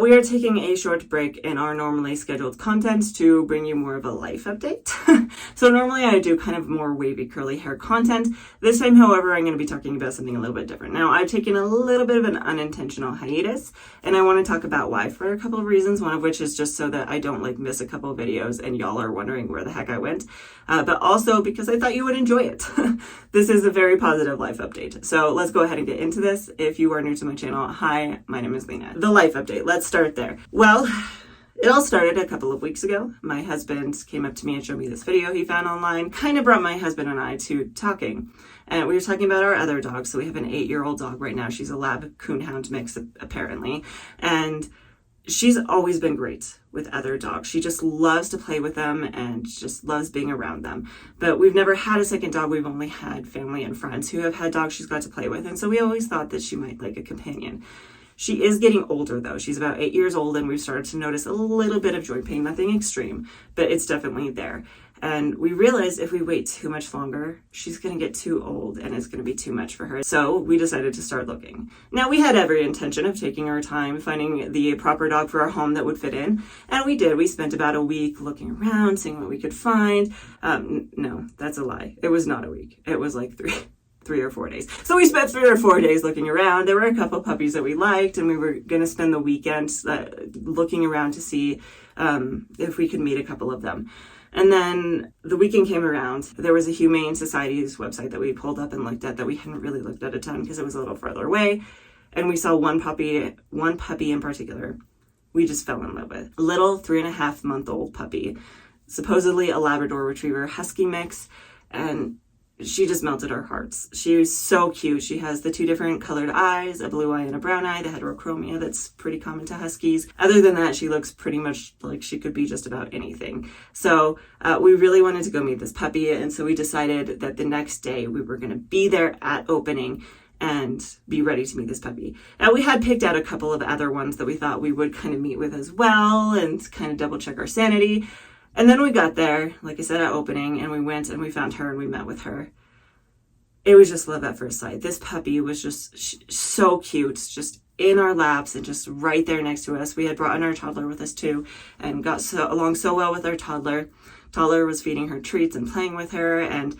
We are taking a short break in our normally scheduled content to bring you more of a life update. So normally I do kind of more wavy curly hair content. This time, however, I'm going to be talking about something a little bit different. Now, I've taken a little bit of an unintentional hiatus, and I want to talk about why for a couple of reasons, one of which is just so that I don't miss a couple of videos and y'all are wondering where the heck I went, but also because I thought you would enjoy it. This is a very positive life update. So let's go ahead and get into this. If you are new to my channel, hi, my name is Lena. The life update, let's start there. Well, it all started a couple of weeks ago. My husband came up to me and showed me this video he found online. Kind of brought my husband and I to talking. And we were talking about our other dog. So we have an 8-year-old dog right now. She's a Lab Coonhound mix, apparently. And she's always been great with other dogs. She just loves to play with them and just loves being around them. But we've never had a second dog. We've only had family and friends who have had dogs she's got to play with. And so we always thought that she might like a companion. She is getting older though. She's about 8 years old and we've started to notice a little bit of joint pain, nothing extreme, but it's definitely there. And we realized if we wait too much longer, she's going to get too old and it's going to be too much for her. So we decided to start looking. Now we had every intention of taking our time, finding the proper dog for our home that would fit in. And we did. We spent about a week looking around, seeing what we could find. No, that's a lie. It was not a week. It was like 3 or 4 days. So we spent 3 or 4 days looking around. There were a couple puppies that we liked and we were going to spend the weekend looking around to see if we could meet a couple of them. And then the weekend came around. There was a Humane Society's website that we pulled up and looked at that we hadn't really looked at a ton because it was a little further away. And we saw one puppy in particular we just fell in love with. A little 3.5-month-old puppy, supposedly a Labrador Retriever Husky mix. And she just melted our hearts. She was so cute. She has the 2 different colored eyes, a blue eye and a brown eye, the heterochromia that's pretty common to Huskies. Other than that, she looks pretty much like she could be just about anything. So we really wanted to go meet this puppy. And so we decided that the next day we were going to be there at opening and be ready to meet this puppy. Now we had picked out a couple of other ones that we thought we would kind of meet with as well and kind of double check our sanity. And then we got there, like I said, at opening, and we went and we found her and we met with her. It was just love at first sight. This puppy was just so cute, just in our laps and just right there next to us. We had brought in our toddler with us too and got along so well with our toddler. Toddler was feeding her treats and playing with her, and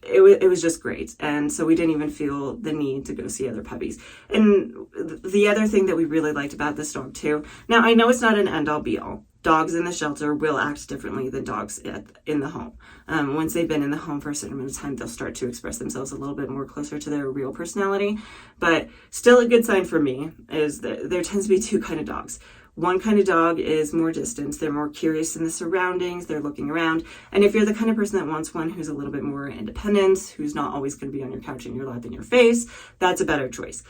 it was just great. And so we didn't even feel the need to go see other puppies. And the other thing that we really liked about this dog too, now I know it's not an end-all be-all. Dogs in the shelter will act differently than dogs in the home. Once they've been in the home for a certain amount of time, they'll start to express themselves a little bit more closer to their real personality. But still a good sign for me is that there tends to be 2 kinds of dogs. One kind of dog is more distant. They're more curious in the surroundings. They're looking around. And if you're the kind of person that wants one who's a little bit more independent, who's not always going to be on your couch in your lap in your face, that's a better choice.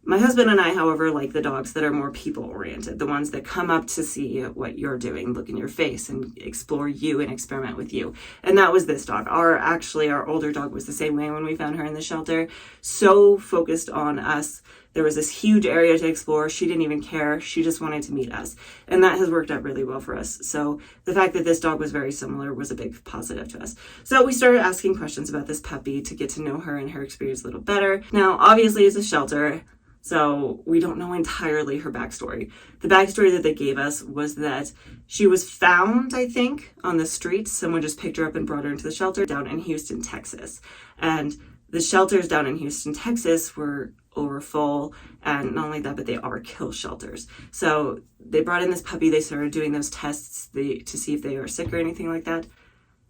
My husband and I, however, like the dogs that are more people-oriented, the ones that come up to see what you're doing, look in your face and explore you and experiment with you. And that was this dog. Our older dog was the same way when we found her in the shelter. So focused on us. There was this huge area to explore. She didn't even care. She just wanted to meet us. And that has worked out really well for us. So the fact that this dog was very similar was a big positive to us. So we started asking questions about this puppy to get to know her and her experience a little better. Now, obviously, it's a shelter, so we don't know entirely her backstory. The backstory that they gave us was that she was found, I think, on the streets. Someone just picked her up and brought her into the shelter down in Houston, Texas. And the shelters down in Houston, Texas were overfull, and not only that, but they are kill shelters. So they brought in this puppy. They started doing those tests to see if they were sick or anything like that.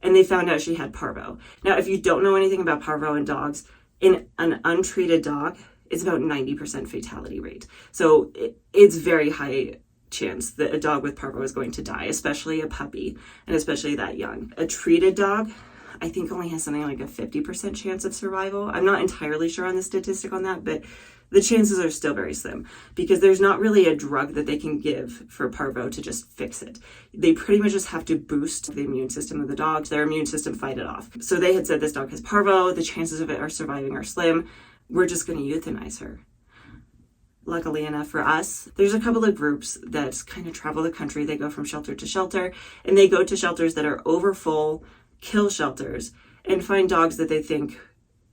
And they found out she had parvo. Now, if you don't know anything about parvo in dogs, in an untreated dog, it's about 90% fatality rate. So it's very high chance that a dog with parvo is going to die, especially a puppy, and especially that young. A treated dog, I think, only has something like a 50% chance of survival. I'm not entirely sure on the statistic on that, but the chances are still very slim because there's not really a drug that they can give for parvo to just fix it. They pretty much just have to boost the immune system of the dog, their immune system fight it off. So they had said this dog has parvo, the chances of it are surviving are slim. We're just going to euthanize her. Luckily enough for us, there's a couple of groups that kind of travel the country. They go from shelter to shelter, and they go to shelters that are overfull, kill shelters, and find dogs that they think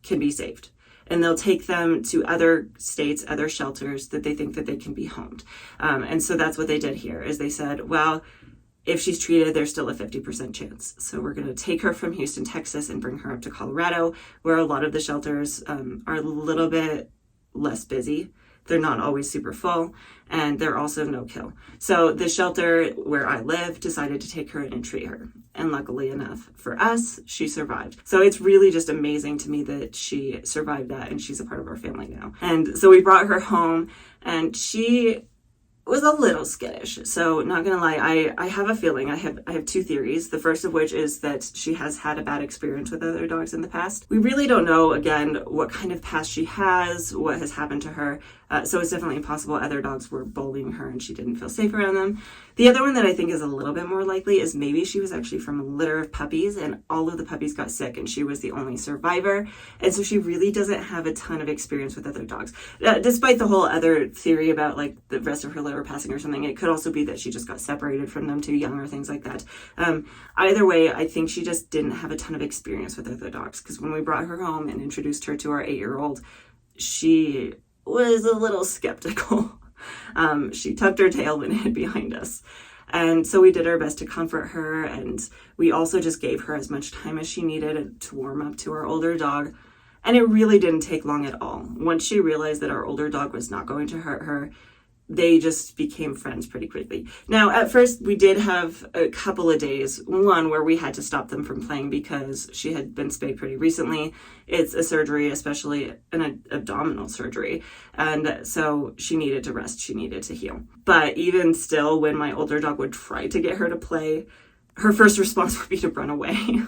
can be saved. and they'll take them to other states, other shelters that they think that they can be homed. And so that's what they did here, is they said, well, if she's treated, there's still a 50% chance. So we're going to take her from Houston, Texas, and bring her up to Colorado, where a lot of the shelters are a little bit less busy. They're not always super full, and they're also no-kill. So the shelter where I live decided to take her in and treat her. And luckily enough for us, she survived. So it's really just amazing to me that she survived that, and she's a part of our family now. And so we brought her home, and she was a little skittish. So not gonna lie, I have a feeling, I have two theories. The first of which is that she has had a bad experience with other dogs in the past. We really don't know, again, what kind of past she has, what has happened to her. So it's definitely possible other dogs were bullying her and she didn't feel safe around them. The other one that I think is a little bit more likely is maybe she was actually from a litter of puppies and all of the puppies got sick and she was the only survivor. And so she really doesn't have a ton of experience with other dogs. Despite the whole other theory about like the rest of her litter passing or something, it could also be that she just got separated from them too young or things like that. Either way, I think she just didn't have a ton of experience with other dogs, because when we brought her home and introduced her to our 8-year-old, she was a little skeptical. She tucked her tail and hid behind us. And so we did our best to comfort her, and we also just gave her as much time as she needed to warm up to our older dog. And it really didn't take long at all. Once she realized that our older dog was not going to hurt her, they just became friends pretty quickly. Now, at first, we did have a couple of days, one where we had to stop them from playing because she had been spayed pretty recently. It's a surgery, especially an abdominal surgery. And so she needed to rest, she needed to heal. But even still, when my older dog would try to get her to play, her first response would be to run away.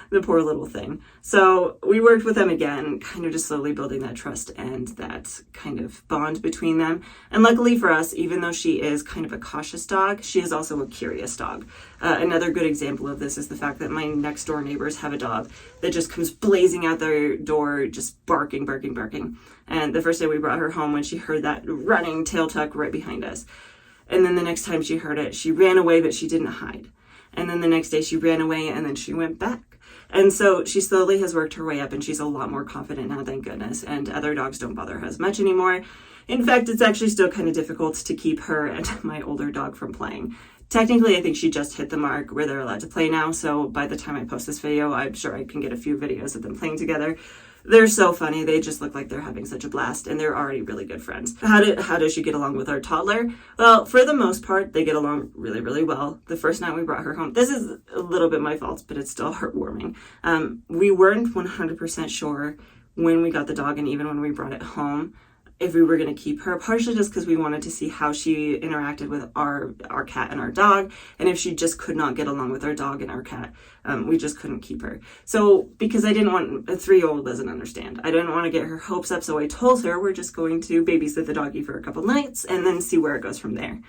The poor little thing. So we worked with them again, kind of just slowly building that trust and that kind of bond between them. And luckily for us, even though she is kind of a cautious dog, she is also a curious dog. Another good example of this is the fact that my next door neighbors have a dog that just comes blazing out their door, just barking, barking, barking. And the first day we brought her home, when she heard that running tail tuck right behind us. And then the next time she heard it, she ran away, but she didn't hide. And then the next day she ran away and then she went back. And so she slowly has worked her way up, and she's a lot more confident now, thank goodness. And other dogs don't bother her as much anymore. In fact, it's actually still kind of difficult to keep her and my older dog from playing. Technically, I think she just hit the mark where they're allowed to play now. So by the time I post this video, I'm sure I can get a few videos of them playing together. They're so funny. They just look like they're having such a blast, and they're already really good friends. How does she get along with our toddler? Well, for the most part, they get along really, really well. The first night we brought her home, this is a little bit my fault, but it's still heartwarming. We weren't 100% sure when we got the dog, and even when we brought it home, if we were going to keep her, partially just because we wanted to see how she interacted with our cat and our dog. And if she just could not get along with our dog and our cat, we just couldn't keep her. So because I didn't want, a 3-year-old doesn't understand. I didn't want to get her hopes up. So I told her we're just going to babysit the doggy for a couple nights and then see where it goes from there.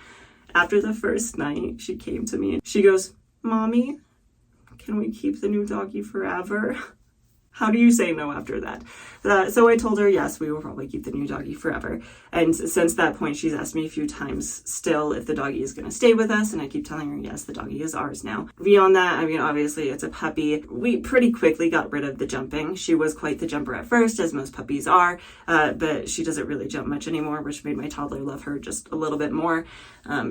After the first night, she came to me and she goes, "Mommy, can we keep the new doggy forever?" How do you say no after that? So I told her, yes, we will probably keep the new doggy forever. And since that point, she's asked me a few times still if the doggy is going to stay with us. And I keep telling her, yes, the doggy is ours now. Beyond that, I mean, obviously it's a puppy. We pretty quickly got rid of the jumping. She was quite the jumper at first, as most puppies are, but she doesn't really jump much anymore, which made my toddler love her just a little bit more.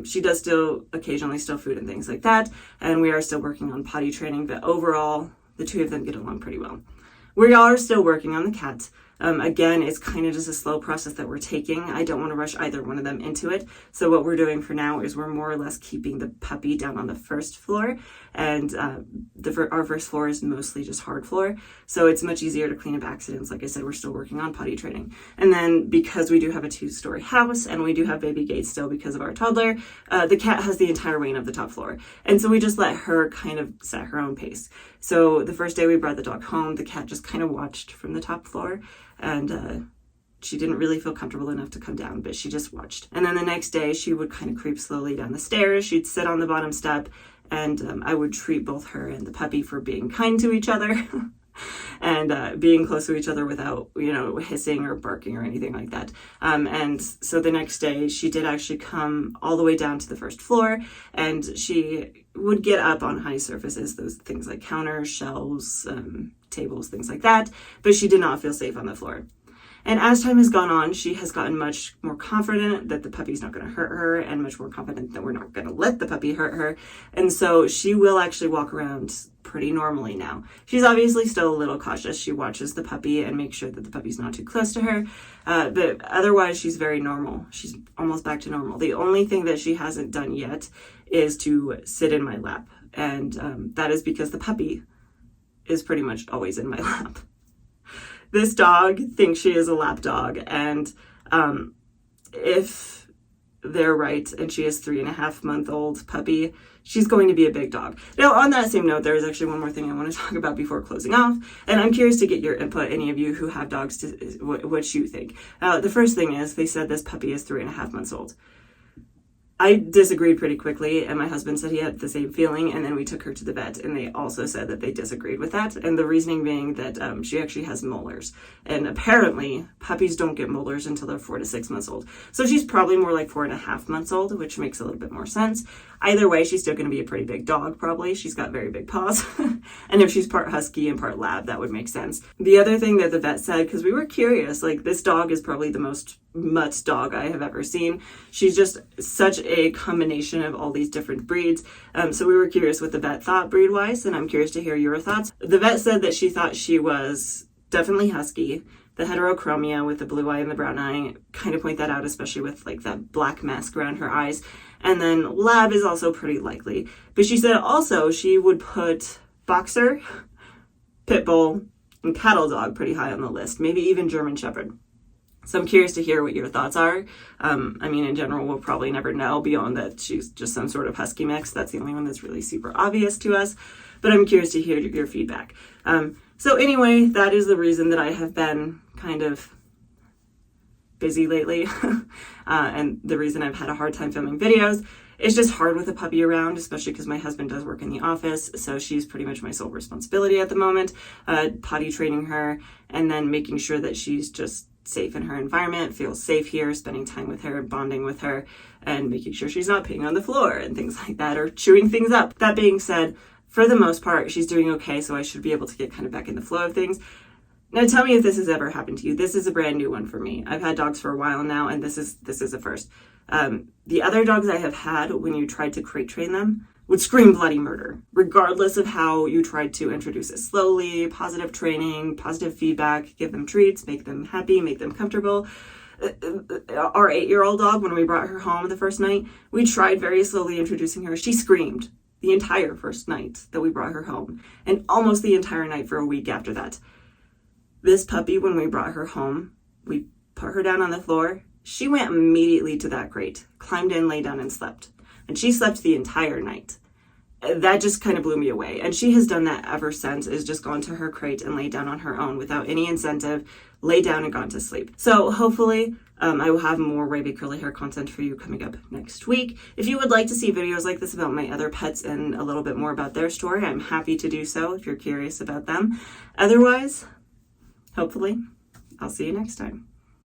She does still occasionally steal food and things like that. And we are still working on potty training, but overall, the two of them get along pretty well. We are still working on the cat. Again, it's kind of just a slow process that we're taking. I don't want to rush either one of them into it. So what we're doing for now is we're more or less keeping the puppy down on the first floor. And our first floor is mostly just hard floor. So it's much easier to clean up accidents. Like I said, we're still working on potty training. And then because we do have a 2-story house and we do have baby gates still because of our toddler, the cat has the entire reign of the top floor. And so we just let her kind of set her own pace. So the first day we brought the dog home, the cat just kind of watched from the top floor. And she didn't really feel comfortable enough to come down, but she just watched. And then the next day, she would kind of creep slowly down the stairs. She'd sit on the bottom step, and I would treat both her and the puppy for being kind to each other and being close to each other without, hissing or barking or anything like that. And so the next day, she did actually come all the way down to the first floor, and she would get up on high surfaces, those things like counters, shelves, tables, things like that, but she did not feel safe on the floor. And as time has gone on, she has gotten much more confident that the puppy's not going to hurt her, and much more confident that we're not going to let the puppy hurt her. And so she will actually walk around pretty normally now. She's obviously still a little cautious. She watches the puppy and makes sure that the puppy's not too close to her. But otherwise, she's very normal. She's almost back to normal. The only thing that she hasn't done yet is to sit in my lap. And that is because the puppy is pretty much always in my lap. This dog thinks she is a lap dog, and if they're right and she is 3.5-month-old puppy, she's going to be a big dog. Now, on that same note, there is actually one more thing I want to talk about before closing off, and I'm curious to get your input, any of you who have dogs, to what you think. The first thing is, they said this puppy is 3.5 months old. I disagreed pretty quickly, and my husband said he had the same feeling, and then we took her to the vet, and they also said that they disagreed with that, and the reasoning being that she actually has molars, and apparently puppies don't get molars until they're 4 to 6 months old, so she's probably more like 4.5 months old, which makes a little bit more sense. Either way, she's still going to be a pretty big dog, probably. She's got very big paws, and if she's part husky and part lab, that would make sense. The other thing that the vet said, because we were curious, like, this dog is probably the most mutt dog I have ever seen. She's just such a combination of all these different breeds. So we were curious what the vet thought breed-wise, and I'm curious to hear your thoughts. The vet said that she thought she was definitely husky. The heterochromia with the blue eye and the brown eye kind of point that out, especially with like that black mask around her eyes. And then lab is also pretty likely. But she said also she would put boxer, pit bull, and cattle dog pretty high on the list, maybe even German shepherd. So I'm curious to hear what your thoughts are. I mean, in general, we'll probably never know beyond that she's just some sort of husky mix. That's the only one that's really super obvious to us. But I'm curious to hear your feedback. So anyway, that is the reason that I have been kind of busy lately. And the reason I've had a hard time filming videos. It's just hard with a puppy around, especially because my husband does work in the office. So she's pretty much my sole responsibility at the moment. Potty training her and then making sure that she's just safe in her environment, feels safe here, spending time with her, bonding with her, and making sure she's not peeing on the floor and things like that, or chewing things up. That being said, for the most part, she's doing okay, so I should be able to get kind of back in the flow of things. Now tell me if this has ever happened to you. This is a brand new one for me. I've had dogs for a while now, and this is a first. The other dogs I have had, when you tried to crate train them, would scream bloody murder, regardless of how you tried to introduce it slowly, positive training, positive feedback, give them treats, make them happy, make them comfortable. Our 8-year-old dog, when we brought her home the first night, we tried very slowly introducing her. She screamed the entire first night that we brought her home, and almost the entire night for a week after that. This puppy, when we brought her home, we put her down on the floor. She went immediately to that crate, climbed in, lay down, and slept. And she slept the entire night. That just kind of blew me away. And she has done that ever since, is just gone to her crate and laid down on her own without any incentive, lay down and gone to sleep. So hopefully I will have more wavy curly hair content for you coming up next week. If you would like to see videos like this about my other pets and a little bit more about their story, I'm happy to do so if you're curious about them. Otherwise, hopefully, I'll see you next time.